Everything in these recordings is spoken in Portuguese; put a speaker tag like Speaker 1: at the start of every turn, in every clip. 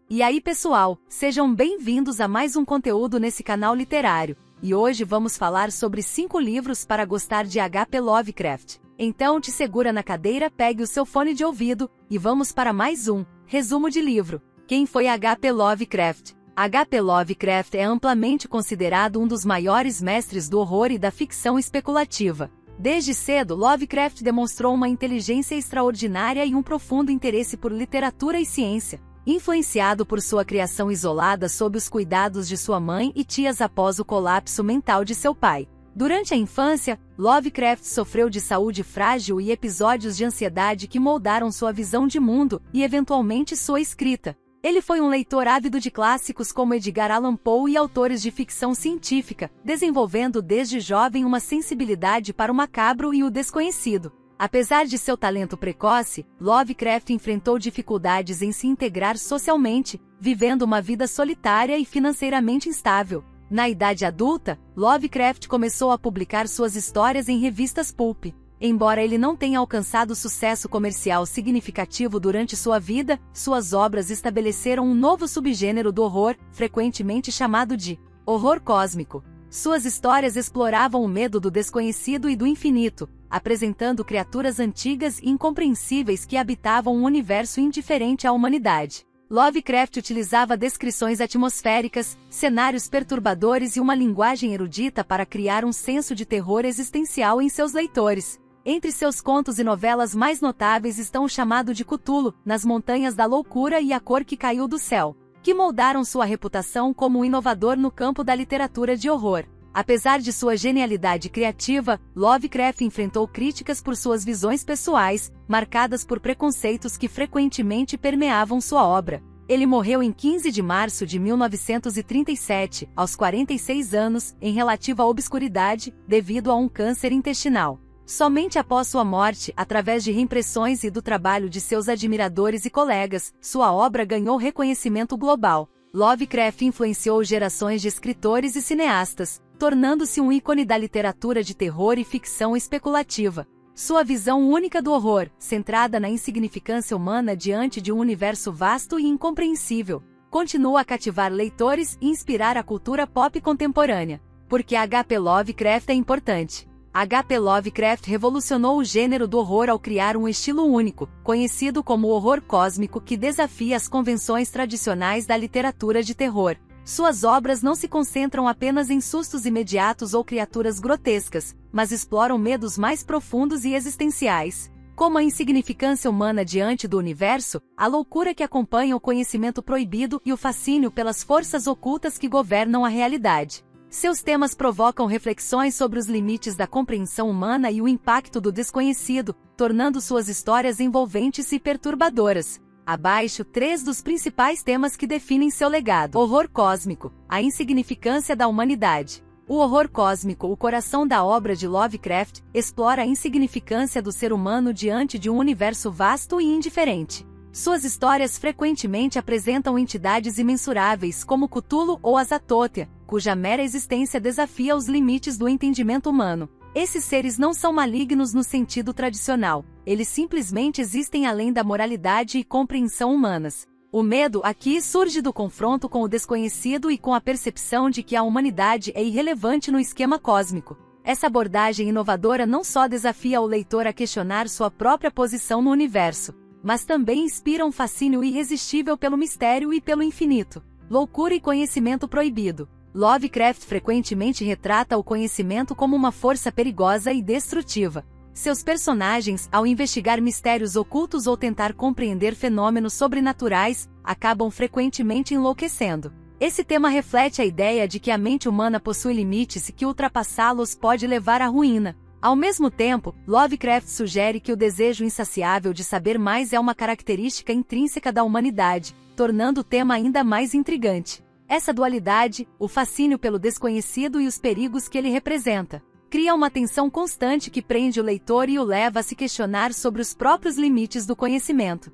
Speaker 1: E aí pessoal, sejam bem-vindos a mais um conteúdo nesse canal literário, e hoje vamos falar sobre 5 livros para gostar de H.P. Lovecraft. Então te segura na cadeira, pegue o seu fone de ouvido, e vamos para mais um resumo de livro. Quem foi H.P. Lovecraft? H.P. Lovecraft é amplamente considerado um dos maiores mestres do horror e da ficção especulativa. Desde cedo, Lovecraft demonstrou uma inteligência extraordinária e um profundo interesse por literatura e ciência. Influenciado por sua criação isolada sob os cuidados de sua mãe e tias após o colapso mental de seu pai. Durante a infância, Lovecraft sofreu de saúde frágil e episódios de ansiedade que moldaram sua visão de mundo e eventualmente sua escrita. Ele foi um leitor ávido de clássicos como Edgar Allan Poe e autores de ficção científica, desenvolvendo desde jovem uma sensibilidade para o macabro e o desconhecido. Apesar de seu talento precoce, Lovecraft enfrentou dificuldades em se integrar socialmente, vivendo uma vida solitária e financeiramente instável. Na idade adulta, Lovecraft começou a publicar suas histórias em revistas pulp. Embora ele não tenha alcançado sucesso comercial significativo durante sua vida, suas obras estabeleceram um novo subgênero do horror, frequentemente chamado de horror cósmico. Suas histórias exploravam o medo do desconhecido e do infinito, apresentando criaturas antigas e incompreensíveis que habitavam um universo indiferente à humanidade. Lovecraft utilizava descrições atmosféricas, cenários perturbadores e uma linguagem erudita para criar um senso de terror existencial em seus leitores. Entre seus contos e novelas mais notáveis estão O Chamado de Cthulhu, Nas Montanhas da Loucura e A Cor que Caiu do Céu, que moldaram sua reputação como um inovador no campo da literatura de horror. Apesar de sua genialidade criativa, Lovecraft enfrentou críticas por suas visões pessoais, marcadas por preconceitos que frequentemente permeavam sua obra. Ele morreu em 15 de março de 1937, aos 46 anos, em relativa obscuridade, devido a um câncer intestinal. Somente após sua morte, através de reimpressões e do trabalho de seus admiradores e colegas, sua obra ganhou reconhecimento global. Lovecraft influenciou gerações de escritores e cineastas, tornando-se um ícone da literatura de terror e ficção especulativa. Sua visão única do horror, centrada na insignificância humana diante de um universo vasto e incompreensível, continua a cativar leitores e inspirar a cultura pop contemporânea. Porque H.P. Lovecraft é importante. H.P. Lovecraft revolucionou o gênero do horror ao criar um estilo único, conhecido como o horror cósmico, que desafia as convenções tradicionais da literatura de terror. Suas obras não se concentram apenas em sustos imediatos ou criaturas grotescas, mas exploram medos mais profundos e existenciais, como a insignificância humana diante do universo, a loucura que acompanha o conhecimento proibido e o fascínio pelas forças ocultas que governam a realidade. Seus temas provocam reflexões sobre os limites da compreensão humana e o impacto do desconhecido, tornando suas histórias envolventes e perturbadoras. Abaixo, 3 dos principais temas que definem seu legado. Horror cósmico, a insignificância da humanidade. O horror cósmico, o coração da obra de Lovecraft, explora a insignificância do ser humano diante de um universo vasto e indiferente. Suas histórias frequentemente apresentam entidades imensuráveis como Cthulhu ou Azathoth, cuja mera existência desafia os limites do entendimento humano. Esses seres não são malignos no sentido tradicional, eles simplesmente existem além da moralidade e compreensão humanas. O medo aqui surge do confronto com o desconhecido e com a percepção de que a humanidade é irrelevante no esquema cósmico. Essa abordagem inovadora não só desafia o leitor a questionar sua própria posição no universo, mas também inspira um fascínio irresistível pelo mistério e pelo infinito. Loucura e conhecimento proibido. Lovecraft frequentemente retrata o conhecimento como uma força perigosa e destrutiva. Seus personagens, ao investigar mistérios ocultos ou tentar compreender fenômenos sobrenaturais, acabam frequentemente enlouquecendo. Esse tema reflete a ideia de que a mente humana possui limites e que ultrapassá-los pode levar à ruína. Ao mesmo tempo, Lovecraft sugere que o desejo insaciável de saber mais é uma característica intrínseca da humanidade, tornando o tema ainda mais intrigante. Essa dualidade, o fascínio pelo desconhecido e os perigos que ele representa, cria uma tensão constante que prende o leitor e o leva a se questionar sobre os próprios limites do conhecimento.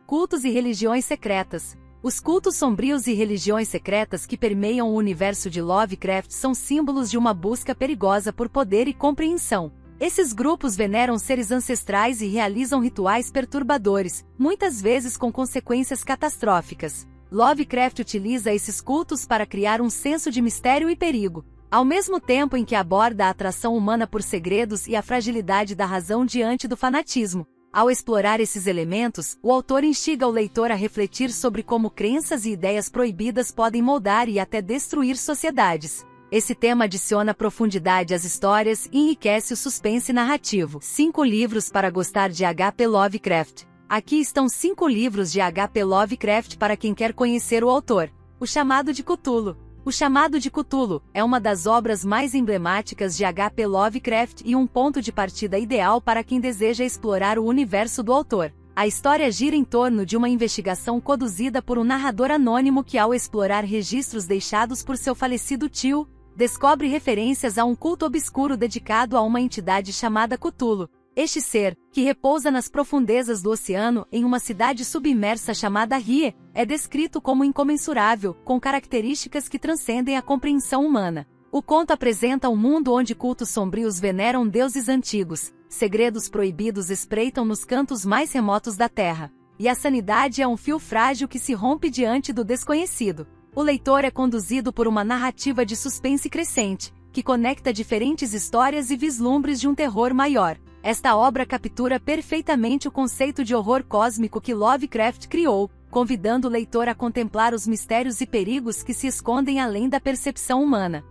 Speaker 1: Cultos e religiões secretas. Os cultos sombrios e religiões secretas que permeiam o universo de Lovecraft são símbolos de uma busca perigosa por poder e compreensão. Esses grupos veneram seres ancestrais e realizam rituais perturbadores, muitas vezes com consequências catastróficas. Lovecraft utiliza esses cultos para criar um senso de mistério e perigo, ao mesmo tempo em que aborda a atração humana por segredos e a fragilidade da razão diante do fanatismo. Ao explorar esses elementos, o autor instiga o leitor a refletir sobre como crenças e ideias proibidas podem moldar e até destruir sociedades. Esse tema adiciona profundidade às histórias e enriquece o suspense narrativo. 5 livros para gostar de H.P. Lovecraft. Aqui estão 5 livros de H.P. Lovecraft para quem quer conhecer o autor. O Chamado de Cthulhu. O Chamado de Cthulhu é uma das obras mais emblemáticas de H.P. Lovecraft e um ponto de partida ideal para quem deseja explorar o universo do autor. A história gira em torno de uma investigação conduzida por um narrador anônimo que, ao explorar registros deixados por seu falecido tio, descobre referências a um culto obscuro dedicado a uma entidade chamada Cthulhu. Este ser, que repousa nas profundezas do oceano em uma cidade submersa chamada Rie, é descrito como incomensurável, com características que transcendem a compreensão humana. O conto apresenta um mundo onde cultos sombrios veneram deuses antigos, segredos proibidos espreitam nos cantos mais remotos da Terra, e a sanidade é um fio frágil que se rompe diante do desconhecido. O leitor é conduzido por uma narrativa de suspense crescente, que conecta diferentes histórias e vislumbres de um terror maior. Esta obra captura perfeitamente o conceito de horror cósmico que Lovecraft criou, convidando o leitor a contemplar os mistérios e perigos que se escondem além da percepção humana.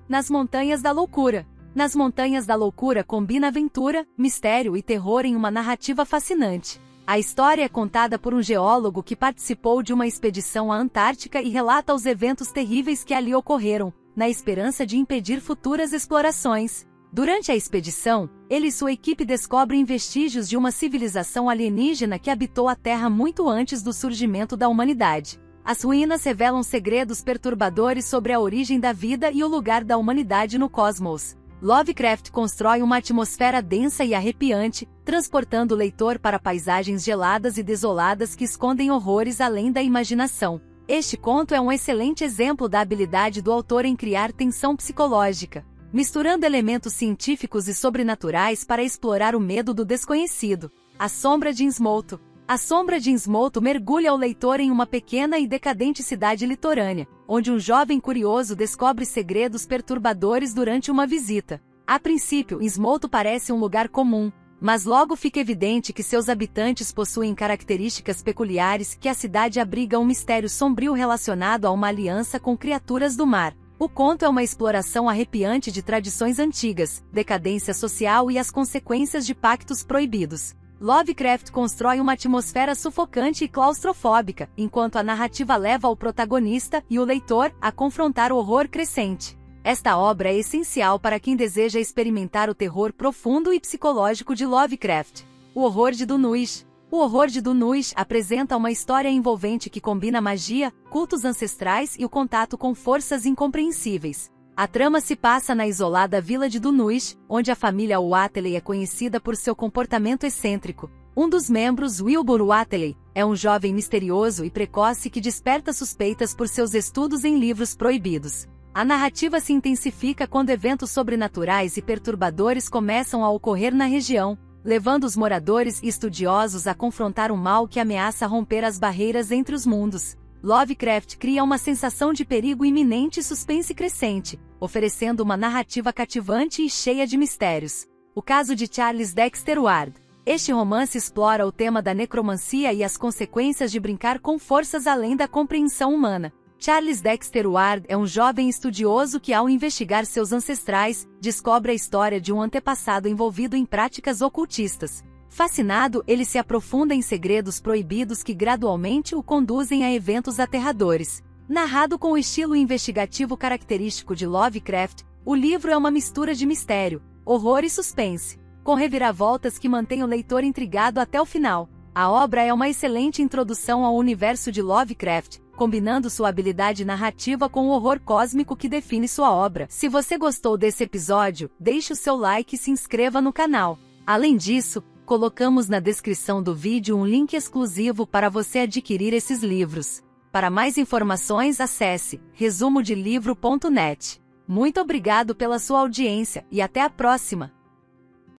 Speaker 1: Nas Montanhas da Loucura. Nas Montanhas da Loucura combina aventura, mistério e terror em uma narrativa fascinante. A história é contada por um geólogo que participou de uma expedição à Antártica e relata os eventos terríveis que ali ocorreram, na esperança de impedir futuras explorações. Durante a expedição, ele e sua equipe descobrem vestígios de uma civilização alienígena que habitou a Terra muito antes do surgimento da humanidade. As ruínas revelam segredos perturbadores sobre a origem da vida e o lugar da humanidade no cosmos. Lovecraft constrói uma atmosfera densa e arrepiante, transportando o leitor para paisagens geladas e desoladas que escondem horrores além da imaginação. Este conto é um excelente exemplo da habilidade do autor em criar tensão psicológica, misturando elementos científicos e sobrenaturais para explorar o medo do desconhecido. A Sombra de Innsmouth. A Sombra de Innsmouth mergulha o leitor em uma pequena e decadente cidade litorânea, onde um jovem curioso descobre segredos perturbadores durante uma visita. A princípio, Innsmouth parece um lugar comum, mas logo fica evidente que seus habitantes possuem características peculiares, que a cidade abriga um mistério sombrio relacionado a uma aliança com criaturas do mar. O conto é uma exploração arrepiante de tradições antigas, decadência social e as consequências de pactos proibidos. Lovecraft constrói uma atmosfera sufocante e claustrofóbica, enquanto a narrativa leva o protagonista e o leitor a confrontar o horror crescente. Esta obra é essencial para quem deseja experimentar o terror profundo e psicológico de Lovecraft. O Horror de Dunwich. O Horror de Dunwich apresenta uma história envolvente que combina magia, cultos ancestrais e o contato com forças incompreensíveis. A trama se passa na isolada vila de Dunwich, onde a família Whateley é conhecida por seu comportamento excêntrico. Um dos membros, Wilbur Whateley, é um jovem misterioso e precoce que desperta suspeitas por seus estudos em livros proibidos. A narrativa se intensifica quando eventos sobrenaturais e perturbadores começam a ocorrer na região, levando os moradores e estudiosos a confrontar um mal que ameaça romper as barreiras entre os mundos. Lovecraft cria uma sensação de perigo iminente e suspense crescente, oferecendo uma narrativa cativante e cheia de mistérios. O caso de Charles Dexter Ward. Este romance explora o tema da necromancia e as consequências de brincar com forças além da compreensão humana. Charles Dexter Ward é um jovem estudioso que, ao investigar seus ancestrais, descobre a história de um antepassado envolvido em práticas ocultistas. Fascinado, ele se aprofunda em segredos proibidos que gradualmente o conduzem a eventos aterradores. Narrado com o estilo investigativo característico de Lovecraft, o livro é uma mistura de mistério, horror e suspense, com reviravoltas que mantém o leitor intrigado até o final. A obra é uma excelente introdução ao universo de Lovecraft, combinando sua habilidade narrativa com o horror cósmico que define sua obra. Se você gostou desse episódio, deixe o seu like e se inscreva no canal. Além disso, colocamos na descrição do vídeo um link exclusivo para você adquirir esses livros. Para mais informações, acesse resumodelivro.net. Muito obrigado pela sua audiência e até a próxima!